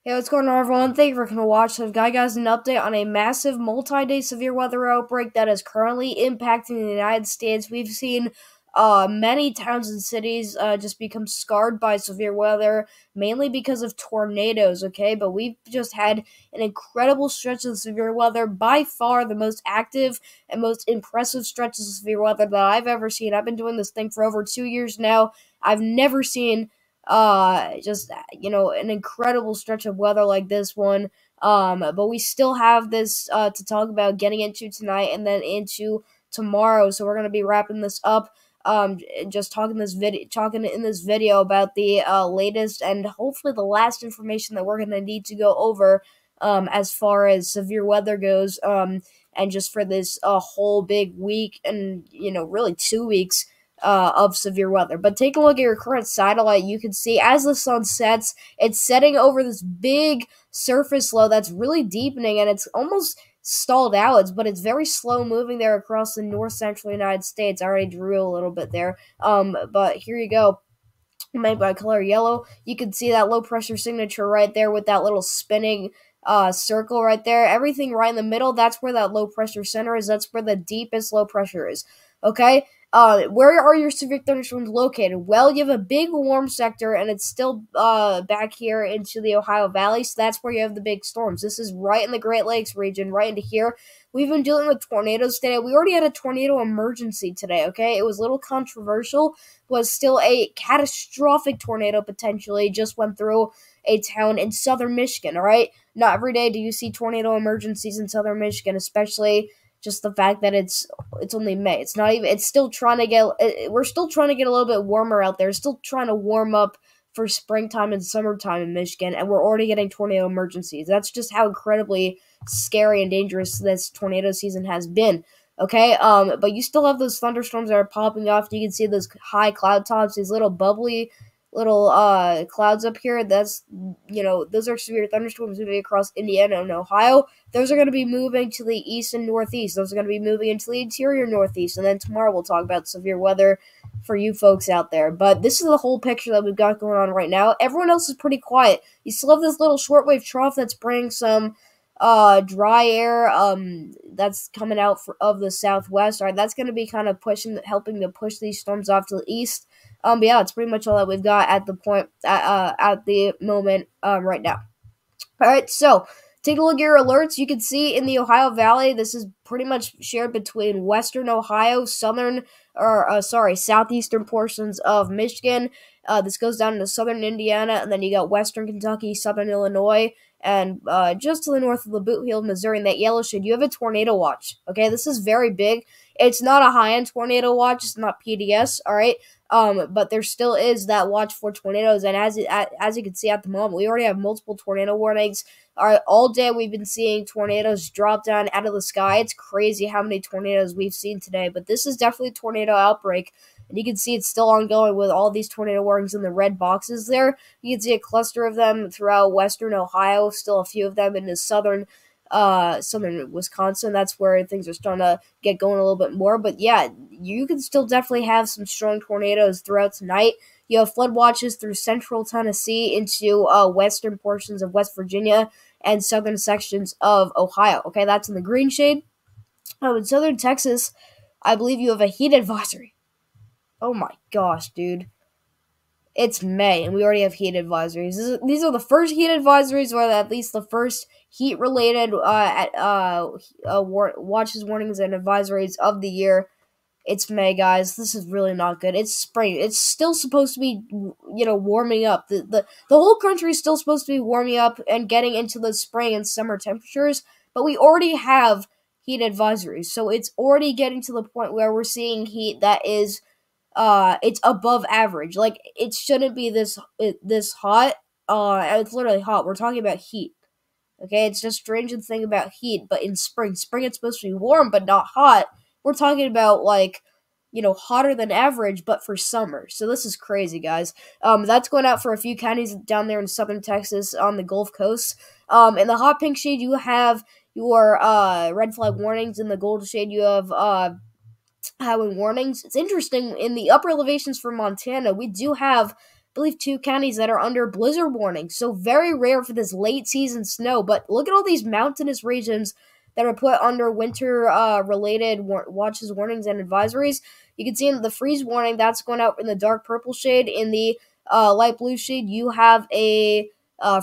Hey, what's going on, everyone? Thank you for coming to watch. So I've got guys an update on a massive multi-day severe weather outbreak that is currently impacting the United States. We've seen many towns and cities just become scarred by severe weather, mainly because of tornadoes, okay? But we've just had an incredible stretch of severe weather, by far the most active and most impressive stretches of severe weather that I've ever seen. I've been doing this thing for over 2 years now. I've never seen just an incredible stretch of weather like this one. But we still have this to talk about getting into tonight and then into tomorrow. So we're gonna be wrapping this up. Just talking in this video about the latest and hopefully the last information that we're gonna need to go over as far as severe weather goes. And just for this whole big week and really 2 weeks of severe weather. But take a look at your current satellite. You can see as the sun sets, it's setting over this big surface low that's really deepening, and it's almost stalled out. But it's very slow moving there across the north central United States. I already drew a little bit there. But here you go. Made by color yellow. You can see that low pressure signature right there with that little spinning circle right there. Everything right in the middle, that's where that low pressure center is. That's where the deepest low pressure is. Okay? Where are your severe thunderstorms located? Well, you have a big warm sector, and it's still back here into the Ohio Valley, so that's where you have the big storms. This is right in the Great Lakes region, right into here. We've been dealing with tornadoes today. We already had a tornado emergency today, okay? It was a little controversial, was still a catastrophic tornado potentially. Just went through a town in southern Michigan, all right? Not every day do you see tornado emergencies in southern Michigan, especially just the fact that it's only May. It's not even. It's still trying to get. We're still trying to get a little bit warmer out there. Still trying to warm up for springtime and summertime in Michigan, and we're already getting tornado emergencies. That's just how incredibly scary and dangerous this tornado season has been. Okay, but you still have those thunderstorms that are popping off. You can see those high cloud tops, these little bubbly little clouds up here. That's those are severe thunderstorms moving across Indiana and Ohio. Those are going to be moving to the east and northeast. Those are going to be moving into the interior northeast. And then tomorrow we'll talk about severe weather for you folks out there. But this is the whole picture that we've got going on right now. Everyone else is pretty quiet. You still have this little shortwave trough that's bringing some dry air that's coming out of the southwest. All right, that's going to be kind of helping to push these storms off to the east. But yeah, it's pretty much all that we've got at the moment right now. All right, so take a look at your alerts. You can see in the Ohio Valley, this is pretty much shared between western Ohio, southeastern portions of Michigan. This goes down into southern Indiana, and then you got western Kentucky, southern Illinois, and just to the north of the Boot Heel, Missouri, in that yellow shade, you have a tornado watch. Okay, this is very big. It's not a high-end tornado watch. It's not PDS, all right? But there still is that watch for tornadoes, and as you can see at the moment, we already have multiple tornado warnings. All day we've been seeing tornadoes drop down out of the sky. It's crazy how many tornadoes we've seen today, but this is definitely a tornado outbreak, and you can see it's still ongoing with all these tornado warnings in the red boxes there. You can see a cluster of them throughout western Ohio, still a few of them in the southern Wisconsin. That's where things are starting to get going a little bit more. But yeah, you can still definitely have some strong tornadoes throughout tonight. You have flood watches through central Tennessee into western portions of West Virginia and southern sections of Ohio. Okay, that's in the green shade. In southern Texas, I believe you have a heat advisory. Oh my gosh, dude. It's May, and we already have heat advisories. These are the first heat advisories, or at least the first heat-related watches, warnings, and advisories of the year. It's May, guys. This is really not good. It's spring. It's still supposed to be, warming up. The whole country is still supposed to be warming up and getting into the spring and summer temperatures, but we already have heat advisories. So it's already getting to the point where we're seeing heat that is it's above average. Like, it shouldn't be this hot. It's literally hot. We're talking about heat. Okay, it's just strange to think about heat, but in spring it's supposed to be warm but not hot. We're talking about hotter than average, but for summer. So this is crazy, guys. That's going out for a few counties down there in southern Texas on the Gulf Coast. In the hot pink shade, you have your red flag warnings. In the gold shade, you have highway warnings. It's interesting, in the upper elevations for Montana, we do have believe 2 counties that are under blizzard warning. So very rare for this late season snow. But look at all these mountainous regions that are put under winter related watches, warnings, and advisories. You can see in the freeze warning that's going out in the dark purple shade. In the light blue shade, you have a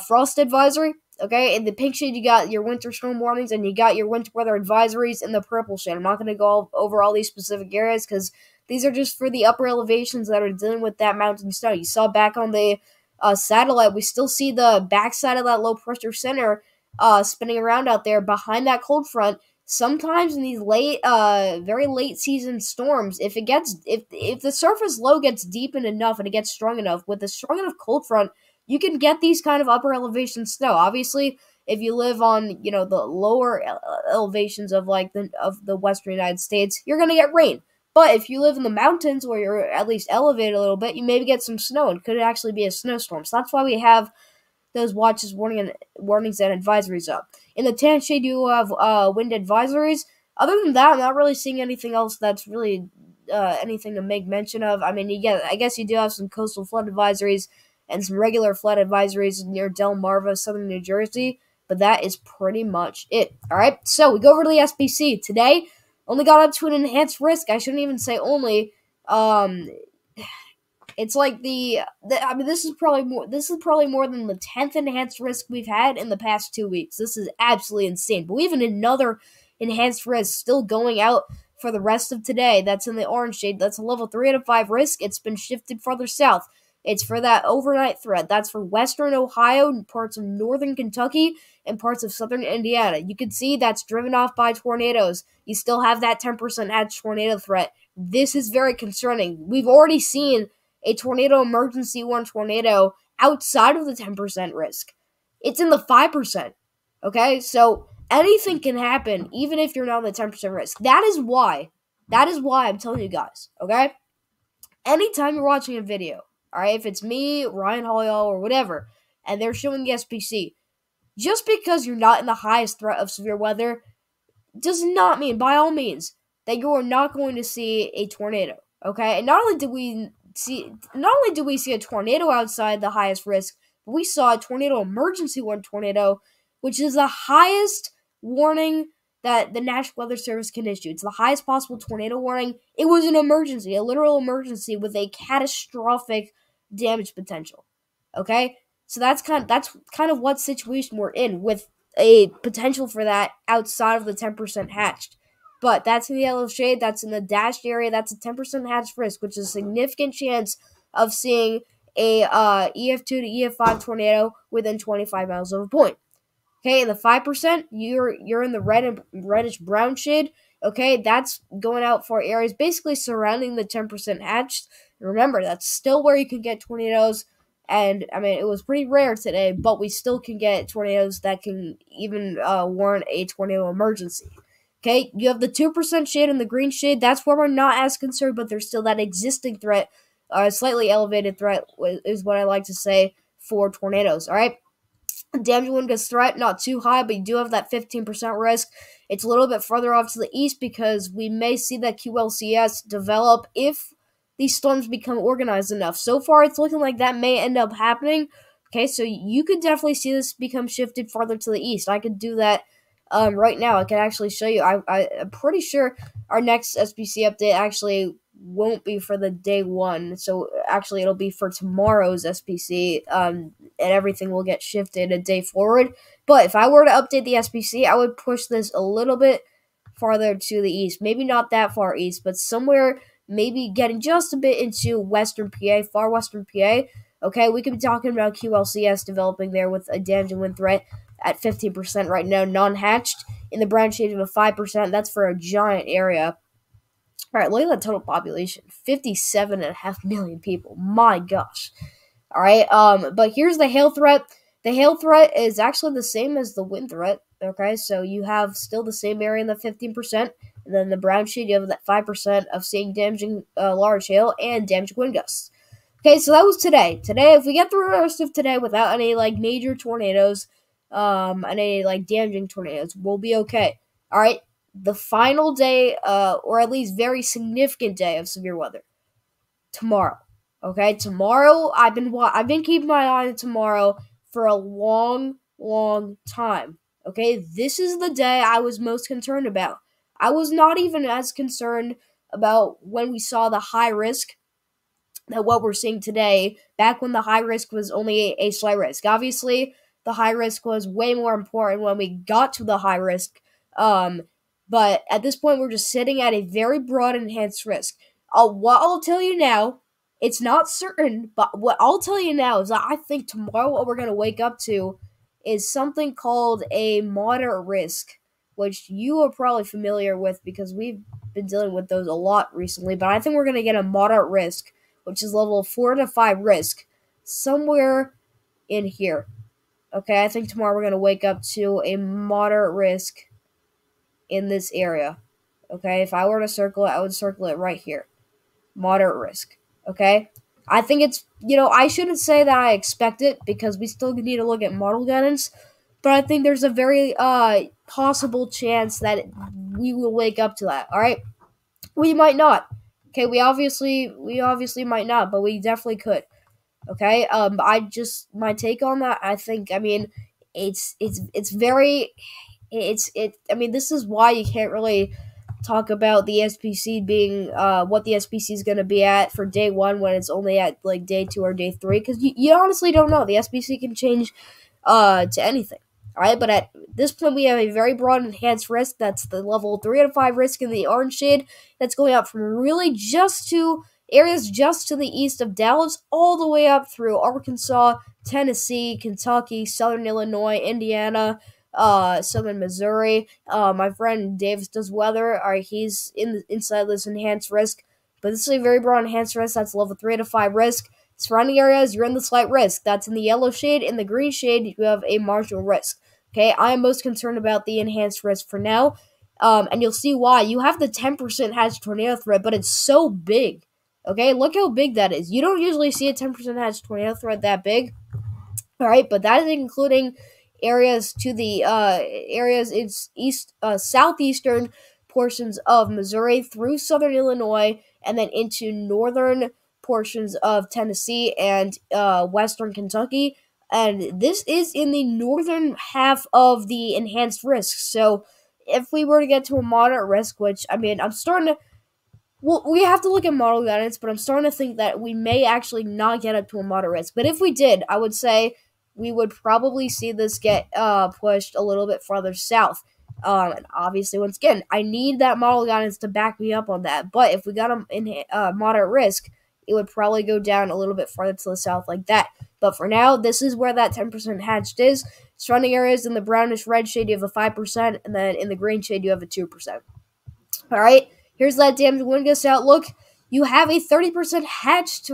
frost advisory. Okay, in the pink shade, you got your winter storm warnings, and you got your winter weather advisories in the purple shade. I'm not going to go over all these specific areas because these are just for the upper elevations that are dealing with that mountain snow. You saw back on the satellite, we still see the backside of that low pressure center spinning around out there behind that cold front. Sometimes in these late, very late season storms, if the surface low gets deepened enough and it gets strong enough with a strong enough cold front, you can get these kind of upper elevation snow. Obviously, if you live on the lower elevations of the western United States, you're gonna get rain. But if you live in the mountains where you're at least elevated a little bit, you maybe get some snow and could actually be a snowstorm. So that's why we have those watches, warnings, and advisories up. In the tan shade, you have wind advisories. Other than that, I'm not really seeing anything else that's really anything to make mention of. I mean, I guess you do have some coastal flood advisories and some regular flood advisories near Delmarva, southern New Jersey, but that is pretty much it. All right, so we go over to the SPC today. Only got up to an enhanced risk. I shouldn't even say only. It's like I mean, this is probably more than the 10th enhanced risk we've had in the past 2 weeks. This is absolutely insane. But we have another enhanced risk still going out for the rest of today. That's in the orange shade. That's a level 3 out of 5 risk. It's been shifted farther south. It's for that overnight threat. That's for western Ohio, parts of northern Kentucky, and parts of southern Indiana. You can see that's driven off by tornadoes. You still have that 10% hatch tornado threat. This is very concerning. We've already seen a tornado emergency warn tornado outside of the 10% risk. It's in the 5%. Okay? So anything can happen even if you're not on the 10% risk. That is why I'm telling you guys, okay? Anytime you're watching a video, all right, if it's me, Ryan Hollyoll, or whatever, and they're showing the SPC, just because you're not in the highest threat of severe weather does not mean, by all means, that you are not going to see a tornado, okay? And not only did we see a tornado outside the highest risk, but we saw a tornado emergency warning tornado, which is the highest warning that the National Weather Service can issue. It's the highest possible tornado warning. It was an emergency, a literal emergency with a catastrophic damage potential. Okay? So that's kind of what situation we're in, with a potential for that outside of the 10% hatched. But that's in the yellow shade, that's in the dashed area, that's a 10% hatched risk, which is a significant chance of seeing a EF2 to EF5 tornado within 25 miles of a point. Okay, in the 5%, you're in the red and reddish brown shade. Okay, that's going out for areas basically surrounding the 10% hatched. And remember, that's still where you can get tornadoes. And, I mean, it was pretty rare today, but we still can get tornadoes that can even warrant a tornado emergency. Okay, you have the 2% shade and the green shade. That's where we're not as concerned, but there's still that existing threat, slightly elevated threat is what I like to say for tornadoes, all right? Damage wind gust threat, not too high, but you do have that 15% risk. It's a little bit further off to the east because we may see that QLCS develop if these storms become organized enough. So far, it's looking like that may end up happening. Okay, so you could definitely see this become shifted farther to the east. I could do that right now. I can actually show you. I'm pretty sure our next SPC update actually won't be for the day one. So actually, it'll be for tomorrow's SPC. And everything will get shifted a day forward. But if I were to update the SPC, I would push this a little bit farther to the east. Maybe not that far east, but somewhere maybe getting just a bit into western PA, far western PA. Okay, we could be talking about QLCS developing there with a damaging wind threat at 15% right now, non-hatched. In the brown shade of a 5%, that's for a giant area. All right, look at that total population. 57.5 million people. My gosh. All right, but here's the hail threat. The hail threat is actually the same as the wind threat, okay? So you have still the same area in the 15%, and then the brown shade, you have that 5% of seeing damaging large hail and damaging wind gusts. Okay, so that was today. Today, if we get through the rest of today without any, major tornadoes, any, damaging tornadoes, we'll be okay. All right, the final day, or at least very significant day of severe weather, tomorrow. Okay, tomorrow I've been keeping my eye on tomorrow for a long time. Okay, this is the day I was most concerned about. I was not even as concerned about when we saw the high risk that what we're seeing today, back when the high risk was only a slight risk. Obviously, the high risk was way more important when we got to the high risk. Um, but at this point, we're just sitting at a very broad enhanced risk. What I'll tell you now, it's not certain, but what I'll tell you now is that I think tomorrow what we're going to wake up to is something called a moderate risk, which you are probably familiar with because we've been dealing with those a lot recently. But I think we're going to get a moderate risk, which is level 4 to 5 risk, somewhere in here. Okay, I think tomorrow we're going to wake up to a moderate risk in this area. Okay, if I were to circle it, I would circle it right here. Moderate risk. Okay? I think it's, I shouldn't say that I expect it because we still need to look at model guidance, but I think there's a very possible chance that we will wake up to that. All right? We might not. Okay, we obviously might not, but we definitely could. Okay, my take on that. It's very, I mean, this is why you can't really talk about the SPC being what the SPC is going to be at for day one when it's only at like day 2 or day 3, because you honestly don't know. The SPC can change to anything. All right, but at this point, we have a very broad enhanced risk. That's the level 3 out of 5 risk in the orange shade. That's going up from really just to areas just to the east of Dallas, all the way up through Arkansas, Tennessee, Kentucky, Southern Illinois, Indiana, Southern Missouri. My friend Davis does weather. All right, he's inside this enhanced risk, but this is a very broad enhanced risk. That's level 3 out of 5 risk. Surrounding areas, you're in the slight risk. That's in the yellow shade. In the green shade, you have a marginal risk. Okay, I am most concerned about the enhanced risk for now, and you'll see why. You have the 10% hatch tornado threat, but it's so big. Okay, look how big that is. You don't usually see a 10% hatch tornado threat that big. All right, but that is including areas to the areas in southeastern portions of Missouri through southern Illinois, and then into northern portions of Tennessee and western Kentucky. And this is in the northern half of the enhanced risk. So if we were to get to a moderate risk, which, I mean, I'm starting to, well, we have to look at model guidance, but I'm starting to think that we may actually not get up to a moderate risk. But if we did, I would say we would probably see this get pushed a little bit farther south. And obviously, once again, I need that model guidance to back me up on that. But if we got them in moderate risk, it would probably go down a little bit farther to the south like that. But for now, this is where that 10% hatched is. Surrounding areas in the brownish red shade, you have a 5%, and then in the green shade, you have a 2%. All right, here's that damaging wind gust outlook. You have a 30% hatched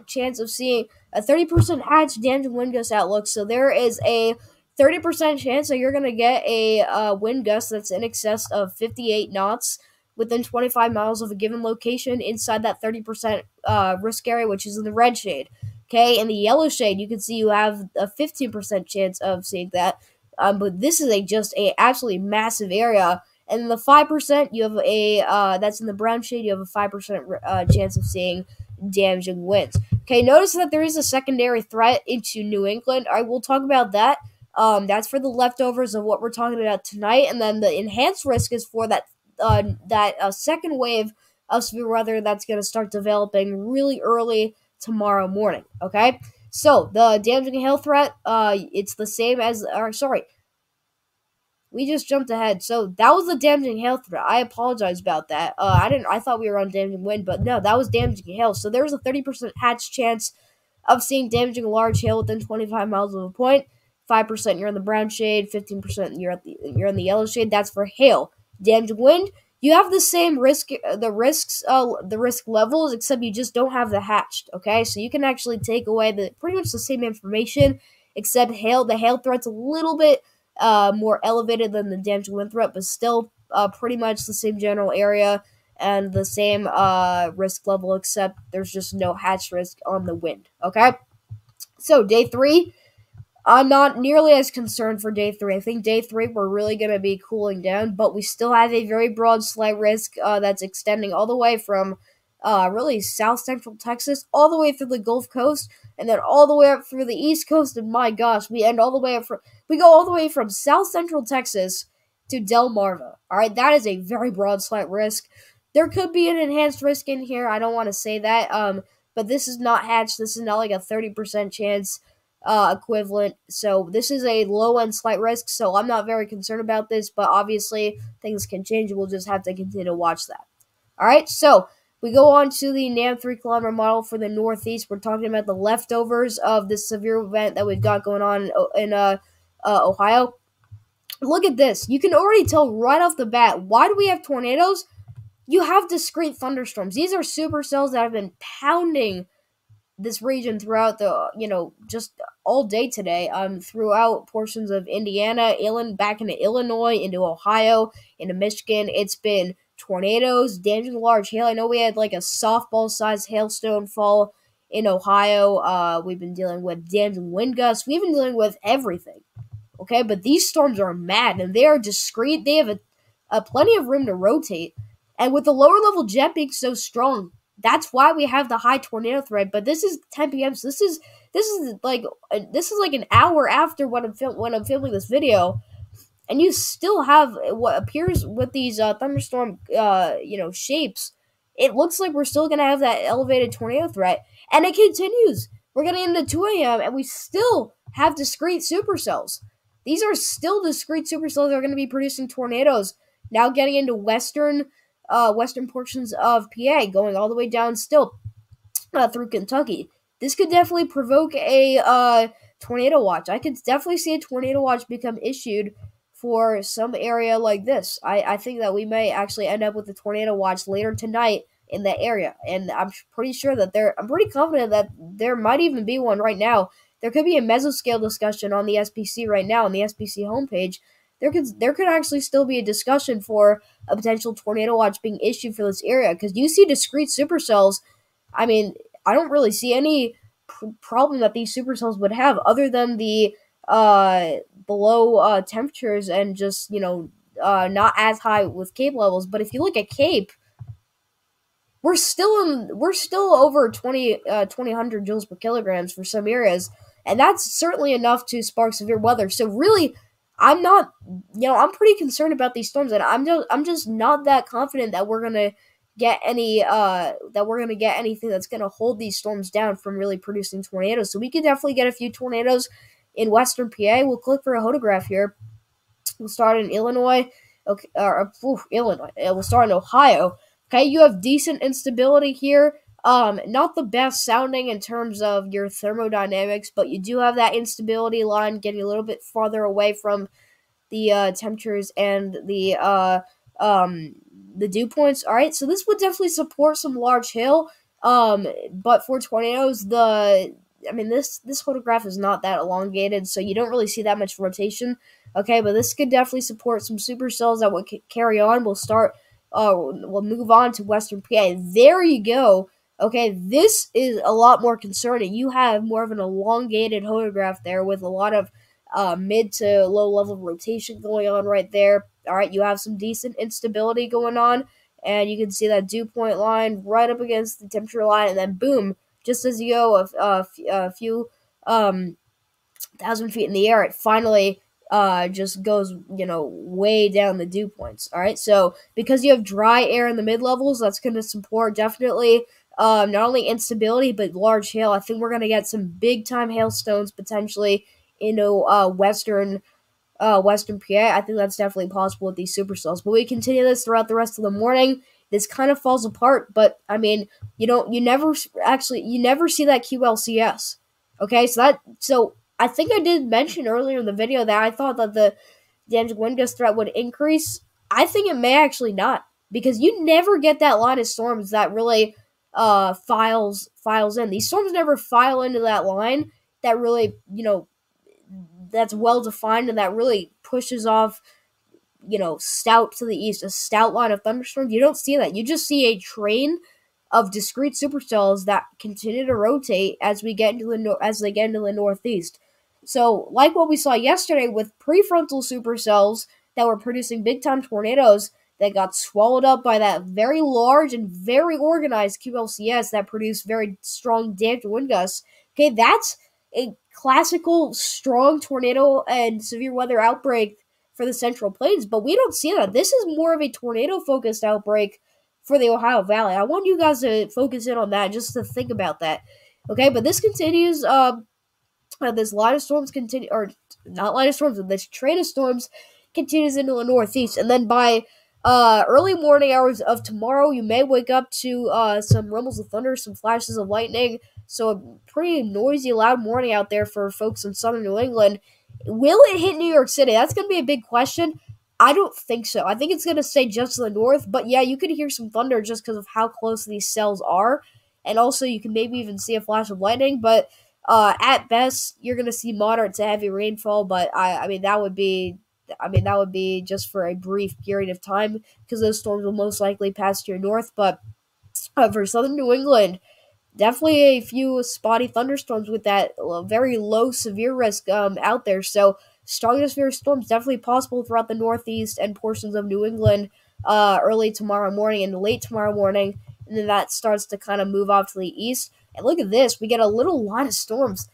chance of seeing a 30% hatched damaging wind gust outlook. So there is a 30% chance that you're going to get a wind gust that's in excess of 58 knots within 25 miles of a given location inside that 30% risk area, which is in the red shade. Okay, in the yellow shade, you can see you have a 15% chance of seeing that. But this is just a absolutely massive area. And in the 5%, you have a that's in the brown shade. You have a 5% chance of seeing damaging winds. Okay, notice that there is a secondary threat into New England. I will talk about that. That's for the leftovers of what we're talking about tonight, and then the enhanced risk is for that second wave of severe weather that's going to start developing really early tomorrow morning. Okay, so the damaging hail threat, it's the same as, we just jumped ahead. So that was the damaging hail threat. I apologize about that. I thought we were on damaging wind, but no, that was damaging hail. So there's a 30% hatch chance of seeing damaging large hail within 25 miles of a point. 5% you're in the brown shade. 15% you're in the yellow shade. That's for hail. Damaging wind, you have the same risk, the risk levels, except you just don't have the hatched. Okay, so you can actually take away pretty much the same information, except hail. The hail threat's a little bit more elevated than the damaging wind threat, but still pretty much the same general area and the same risk level, except there's just no hatch risk on the wind. Okay, so day 3, I'm not nearly as concerned for day 3. I think day 3 we're really going to be cooling down, but we still have a very broad slight risk that's extending all the way from really south central Texas, all the way through the Gulf Coast, and then all the way up through the East Coast. And my gosh, we go all the way from south central Texas to Delmarva. All right, that is a very broad slight risk. There could be an enhanced risk in here. I don't want to say that. But this is not hatched. This is not like a 30% chance equivalent. So this is a low end slight risk. So I'm not very concerned about this. But obviously things can change. We'll just have to continue to watch that. All right. So we go on to the NAM 3-kilometer model for the Northeast. We're talking about the leftovers of this severe event that we've got going on in Ohio. Look at this. You can already tell right off the bat, why do we have tornadoes? You have discrete thunderstorms. These are supercells that have been pounding this region throughout just all day today, throughout portions of Indiana, back into Illinois, into Ohio, into Michigan. It's been tornadoes, damage to large hail. I know we had like a softball-sized hailstone fall in Ohio. We've been dealing with damage and wind gusts. We've been dealing with everything. Okay, but these storms are mad, and they are discrete. They have a plenty of room to rotate. And with the lower level jet being so strong, that's why we have the high tornado threat. But this is 10 p.m. So this is like an hour after when I'm filming this video, and you still have what appears with these thunderstorm shapes. It looks like we're still gonna have that elevated tornado threat, and it continues. We're getting into 2 a.m. and we still have discrete supercells. These are still discrete supercells that are going to be producing tornadoes. Now getting into western portions of PA, going all the way down still through Kentucky. This could definitely provoke a tornado watch. I could definitely see a tornado watch become issued for some area like this. I think that we may actually end up with a tornado watch later tonight in that area, and I'm pretty confident that there might even be one right now. There could be a mesoscale discussion on the SPC right now on the SPC homepage. There could actually still be a discussion for a potential tornado watch being issued for this area, because you see discrete supercells. I mean, I don't really see any problem that these supercells would have other than the below temperatures and just not as high with Cape levels. But if you look at Cape, we're still over 2,000 joules per kilograms for some areas, and that's certainly enough to spark severe weather. So really, I'm pretty concerned about these storms, and I'm just not that confident that we're gonna get anything that's gonna hold these storms down from really producing tornadoes. So we could definitely get a few tornadoes in western PA. We'll click for a photograph here. We'll start in Illinois. Okay, Illinois. We'll start in Ohio. Okay, you have decent instability here. Not the best sounding in terms of your thermodynamics, but you do have that instability line getting a little bit farther away from the temperatures and the dew points. All right, so this would definitely support some large hail. But for tornadoes, this photograph is not that elongated, so you don't really see that much rotation. Okay, but this could definitely support some supercells that would carry on. We'll move on to western PA. There you go. Okay, this is a lot more concerning. You have more of an elongated photograph there with a lot of mid to low level rotation going on right there. All right, you have some decent instability going on, and you can see that dew point line right up against the temperature line, and then boom, just as you go a few thousand feet in the air, it finally just goes, way down the dew points. All right, so because you have dry air in the mid levels, that's going to support definitely not only instability but large hail. I think we're going to get some big time hailstones potentially into western PA. I think that's definitely possible with these supercells. But we continue this throughout the rest of the morning. This kind of falls apart, but I mean, you never see that QLCS. Okay, so I think I did mention earlier in the video that I thought that the damage wind gust threat would increase. I think it may actually not, because you never get that line of storms that really files in. These storms never file into that line that really, that's well defined and that really pushes off, stout to the east, a stout line of thunderstorms. You don't see that. You just see a train of discrete supercells that continue to rotate as they get into the northeast. So, like what we saw yesterday with prefrontal supercells that were producing big time tornadoes, that got swallowed up by that very large and very organized QLCS that produced very strong damaging wind gusts. Okay, that's a classical strong tornado and severe weather outbreak for the Central Plains, but we don't see that. This is more of a tornado-focused outbreak for the Ohio Valley. I want you guys to focus in on that, just to think about that. Okay, but this continues. This line of storms continue, or not line of storms, but this train of storms continues into the northeast, and then by early morning hours of tomorrow, you may wake up to some rumbles of thunder, some flashes of lightning. So a pretty noisy, loud morning out there for folks in southern New England. Will it hit New York City? That's going to be a big question. I don't think so. I think it's going to stay just to the north. But yeah, you could hear some thunder just because of how close these cells are. And also, you can maybe even see a flash of lightning. But at best, you're going to see moderate to heavy rainfall. But I mean, that would be just for a brief period of time because those storms will most likely pass to your north. But for southern New England, definitely a few spotty thunderstorms with that very low severe risk out there. So strong to severe storms definitely possible throughout the northeast and portions of New England early tomorrow morning and late tomorrow morning. And then that starts to kind of move off to the east. And look at this. We get a little line of storms.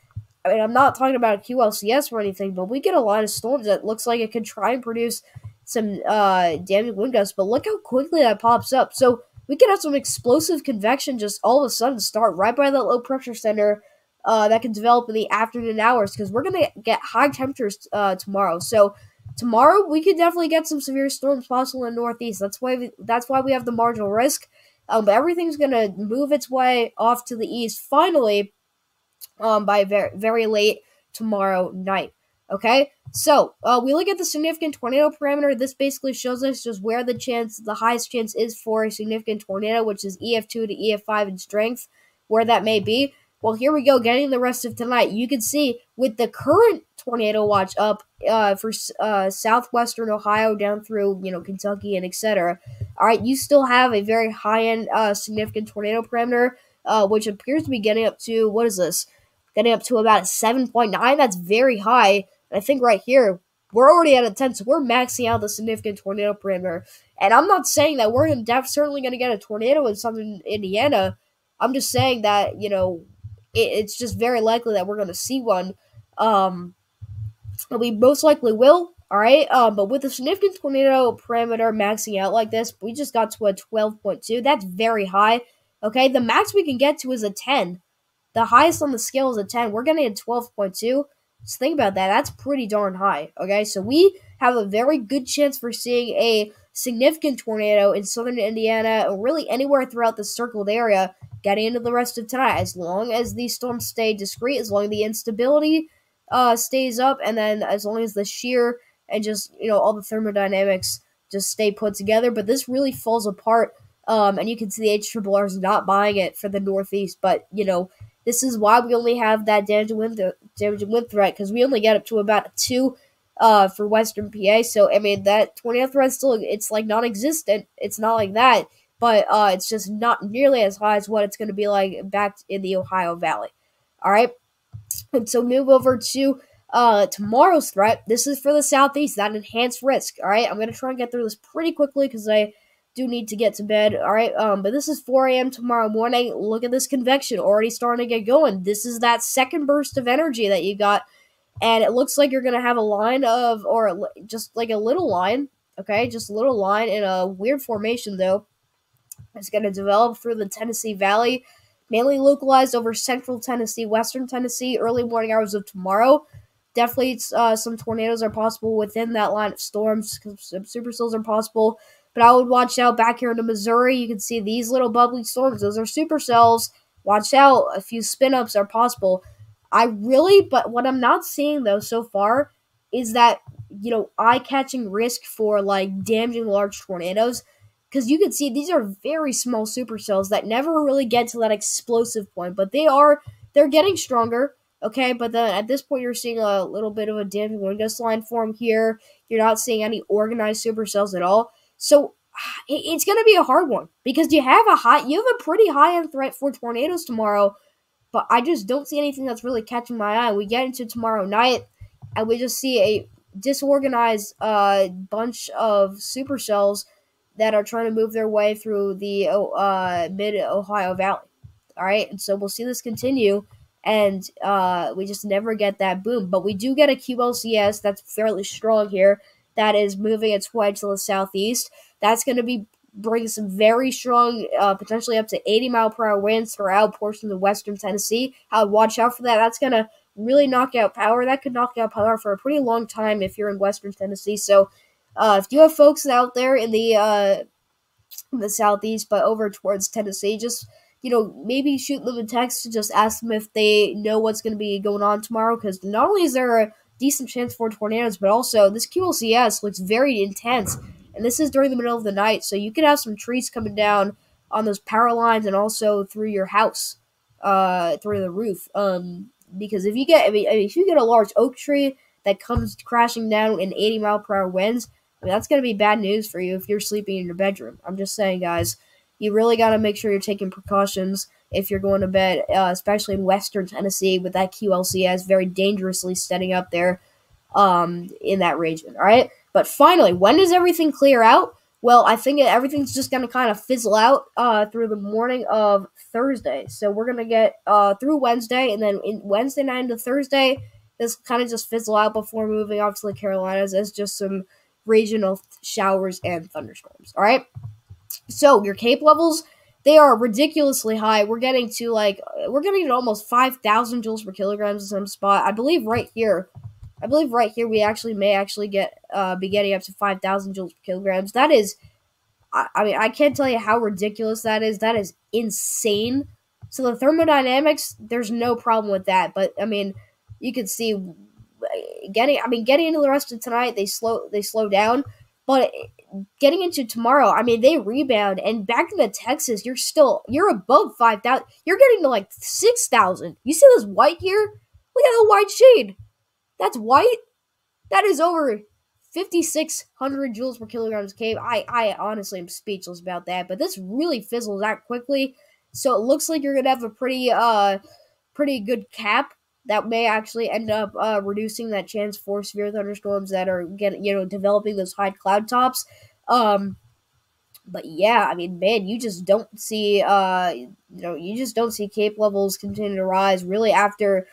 I mean, I'm not talking about QLCS or anything, but we get a line of storms that looks like it could try and produce some damaging wind gusts. But look how quickly that pops up. So we could have some explosive convection just all of a sudden start right by that low pressure center that can develop in the afternoon hours because we're going to get high temperatures tomorrow. So tomorrow we could definitely get some severe storms possible in the northeast. That's why we have the marginal risk. But everything's going to move its way off to the east finally by very, very late tomorrow night. Okay, so we look at the significant tornado parameter. This basically shows us just where the highest chance is for a significant tornado, which is EF2 to EF5 in strength, where that may be. Well, here we go, getting the rest of tonight. You can see with the current tornado watch up for southwestern Ohio down through Kentucky and etc. All right, you still have a very high-end significant tornado parameter, which appears to be getting up to, what is this? Getting up to about a 7.9. That's very high. And I think right here, we're already at a 10, so we're maxing out the significant tornado parameter. And I'm not saying that we're certainly going to get a tornado in southern Indiana. I'm just saying that, it's just very likely that we're going to see one. We most likely will, all right? But with the significant tornado parameter maxing out like this, we just got to a 12.2. That's very high, okay? The max we can get to is a 10. The highest on the scale is a 10. We're getting a 12.2. So think about that. That's pretty darn high, okay? So we have a very good chance for seeing a significant tornado in southern Indiana or really anywhere throughout the circled area getting into the rest of tonight. As long as these storms stay discrete, as long as the instability stays up, and then as long as the shear and just, all the thermodynamics just stay put together. But this really falls apart, and you can see the HRRR is not buying it for the Northeast. But, this is why we only have that damaging wind threat, because we only get up to about a 2 for Western PA. So, I mean, that tornado threat still, it's like non-existent. It's not like that, but it's just not nearly as high as what it's going to be like back in the Ohio Valley. All right? And so move over to tomorrow's threat. This is for the southeast, that enhanced risk. All right? I'm going to try and get through this pretty quickly because I do need to get to bed, all right? But this is 4 a.m. tomorrow morning. Look at this convection already starting to get going. This is that second burst of energy that you got, and it looks like you're going to have a line of, or just like a little line, okay? Just a little line in a weird formation, though. It's going to develop through the Tennessee Valley, mainly localized over central Tennessee, western Tennessee, early morning hours of tomorrow. Definitely some tornadoes are possible within that line of storms. Some supercells are possible. But I would watch out back here in Missouri. You can see these little bubbly storms. Those are supercells. Watch out. A few spin-ups are possible. But what I'm not seeing, though, so far is that, eye-catching risk for, damaging large tornadoes. Because you can see these are very small supercells that never really get to that explosive point. But they're getting stronger, okay? But then at this point, you're seeing a little bit of a damaging wind gust line form here. You're not seeing any organized supercells at all. So it's going to be a hard one because you have a pretty high-end threat for tornadoes tomorrow, but I just don't see anything that's really catching my eye. We get into tomorrow night, and we just see a disorganized bunch of supercells that are trying to move their way through the mid Ohio Valley. All right, and so we'll see this continue, and we just never get that boom. But we do get a QLCS that's fairly strong here, that is moving its way to the southeast. That's going to be bring some very strong, potentially up to 80-mile-per-hour winds throughout portions of western Tennessee. I would watch out for that. That's going to really knock out power. That could knock out power for a pretty long time if you're in western Tennessee. So if you have folks out there in the southeast, but over towards Tennessee, just maybe shoot them a text to just ask them if they know what's going to be going on tomorrow, because not only is there a decent chance for tornadoes, but also this QLCS looks very intense, and this is during the middle of the night, so you could have some trees coming down on those power lines and also through your house, through the roof. Because if you get a large oak tree that comes crashing down in 80-mile-per-hour winds, that's going to be bad news for you if you're sleeping in your bedroom. I'm just saying, guys, you really got to make sure you're taking precautions if you're going to bed, especially in western Tennessee with that QLCS very dangerously setting up there in that region, all right? But finally, when does everything clear out? Well, I think everything's just going to kind of fizzle out through the morning of Thursday. So we're going to get through Wednesday, and then in Wednesday night into Thursday, this kind of just fizzle out before moving off to the Carolinas as just some regional showers and thunderstorms. All right. So your CAPE levels, they are ridiculously high. We're getting to almost 5,000 joules per kilogram in some spot. I believe right here we may get be getting up to 5,000 joules per kilograms. That is, I mean, I can't tell you how ridiculous that is. That is insane. So the thermodynamics, there's no problem with that. But I mean, you can see getting into the rest of tonight, they slow down, but getting into tomorrow, I mean, they rebound, and back into Texas, you're above 5,000. You're getting to like 6,000. You see this white here? Look at the white shade. That's white. That is over 5,600 joules per kilogram CAPE. I honestly am speechless about that, but this really fizzles out quickly. So it looks like you're gonna have a pretty good cap that may actually end up reducing that chance for severe thunderstorms that are developing those high cloud tops. But yeah, I mean, man, you just don't see CAPE levels continue to rise really after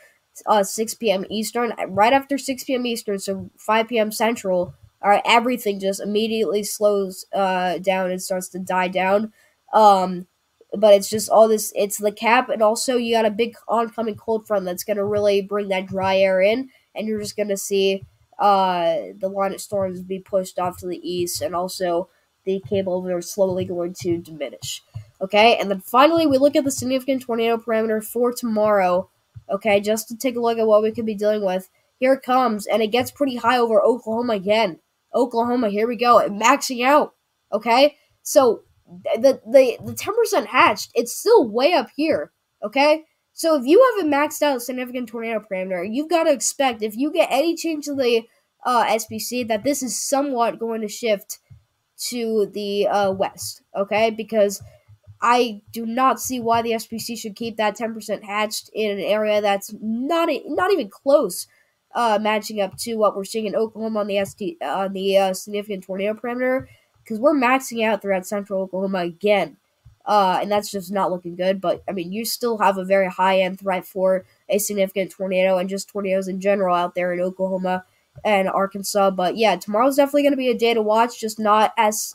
6 p.m. Eastern. Right after 6 p.m. Eastern, so 5 p.m. Central, all right, everything just immediately slows down and starts to die down. But it's just all this, it's the cap, and also you got a big oncoming cold front that's going to really bring that dry air in, and you're just going to see the line of storms be pushed off to the east, and also the cable are slowly going to diminish. Okay, and then finally we look at the significant tornado parameter for tomorrow, okay, just to take a look at what we could be dealing with. Here it comes, and it gets pretty high over Oklahoma again. Oklahoma, here we go, maxing out, okay? So the 10% hatched, it's still way up here, okay? So if you have a maxed out significant tornado parameter, you've got to expect, if you get any change to the SPC, that this is somewhat going to shift to the west, okay? Because I do not see why the SPC should keep that 10% hatched in an area that's not even close, matching up to what we're seeing in Oklahoma on the significant tornado parameter, because we're maxing out throughout central Oklahoma again, and that's just not looking good. But I mean, you still have a very high-end threat for a significant tornado and just tornadoes in general out there in Oklahoma and Arkansas. But yeah, tomorrow's definitely going to be a day to watch, just not as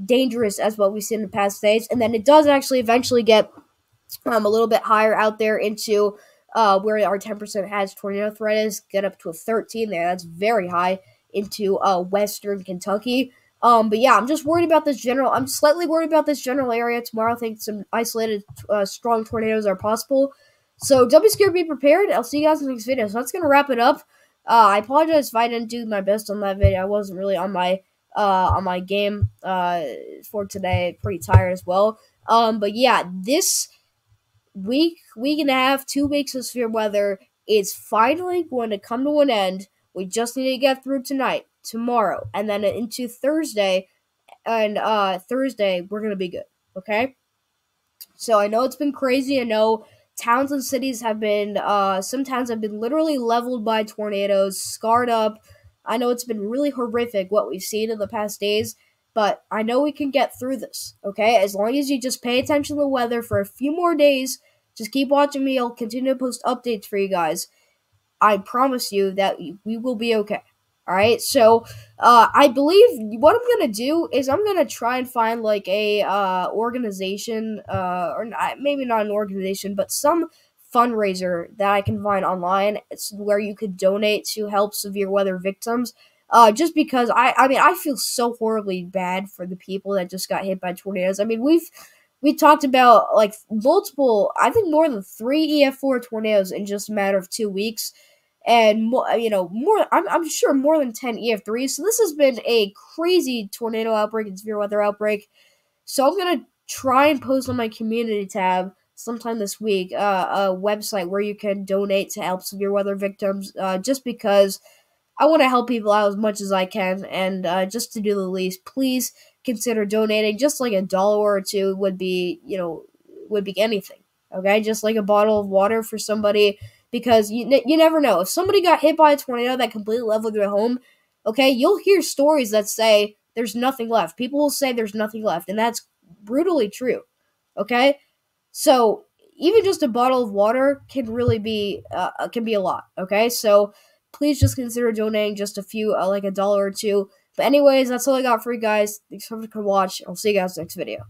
dangerous as what we've seen in the past days. And then it does actually eventually get a little bit higher out there into where our 10% hatch tornado threat is, get up to a 13 there. That's very high into western Kentucky. But yeah, I'm slightly worried about this general area tomorrow. I think some isolated strong tornadoes are possible. So don't be scared, be prepared. I'll see you guys in the next video. So that's going to wrap it up. I apologize if I didn't do my best on that video. I wasn't really on my game for today. Pretty tired as well. But yeah, this week and a half, 2 weeks of severe weather is finally going to come to an end. We just need to get through tonight, tomorrow, and then into Thursday. And Thursday, we're going to be good, okay? So I know it's been crazy. I know towns and cities have been, some towns have been literally leveled by tornadoes, scarred up. I know it's been really horrific what we've seen in the past days. but I know we can get through this, okay? As long as you just pay attention to the weather for a few more days, just keep watching me. I'll continue to post updates for you guys. I promise you that we will be okay. All right, so I believe what I'm gonna do is I'm gonna try and find like a organization, or not, maybe not an organization, but some fundraiser that I can find online. It's where you could donate to help severe weather victims. Just because I mean, I feel so horribly bad for the people that just got hit by tornadoes. I mean, we talked about like multiple, I think more than 3 EF4 tornadoes in just a matter of 2 weeks, and more. I'm sure more than 10 EF3s. So this has been a crazy tornado outbreak and severe weather outbreak. So I'm gonna try and post on my community tab sometime this week a website where you can donate to help severe weather victims. Just because I want to help people out as much as I can, and just to do the least, please consider donating. Just like $1 or $2 would be, would be anything. Okay, just like a bottle of water for somebody, because you never know if somebody got hit by a tornado that completely leveled their home. Okay, you'll hear stories that say there's nothing left. People will say there's nothing left, and that's brutally true. Okay, so even just a bottle of water can really be a lot. Okay, so please just consider donating just a few, like $1 or $2. But anyways, that's all I got for you guys. Thanks so much for watching. I'll see you guys next video.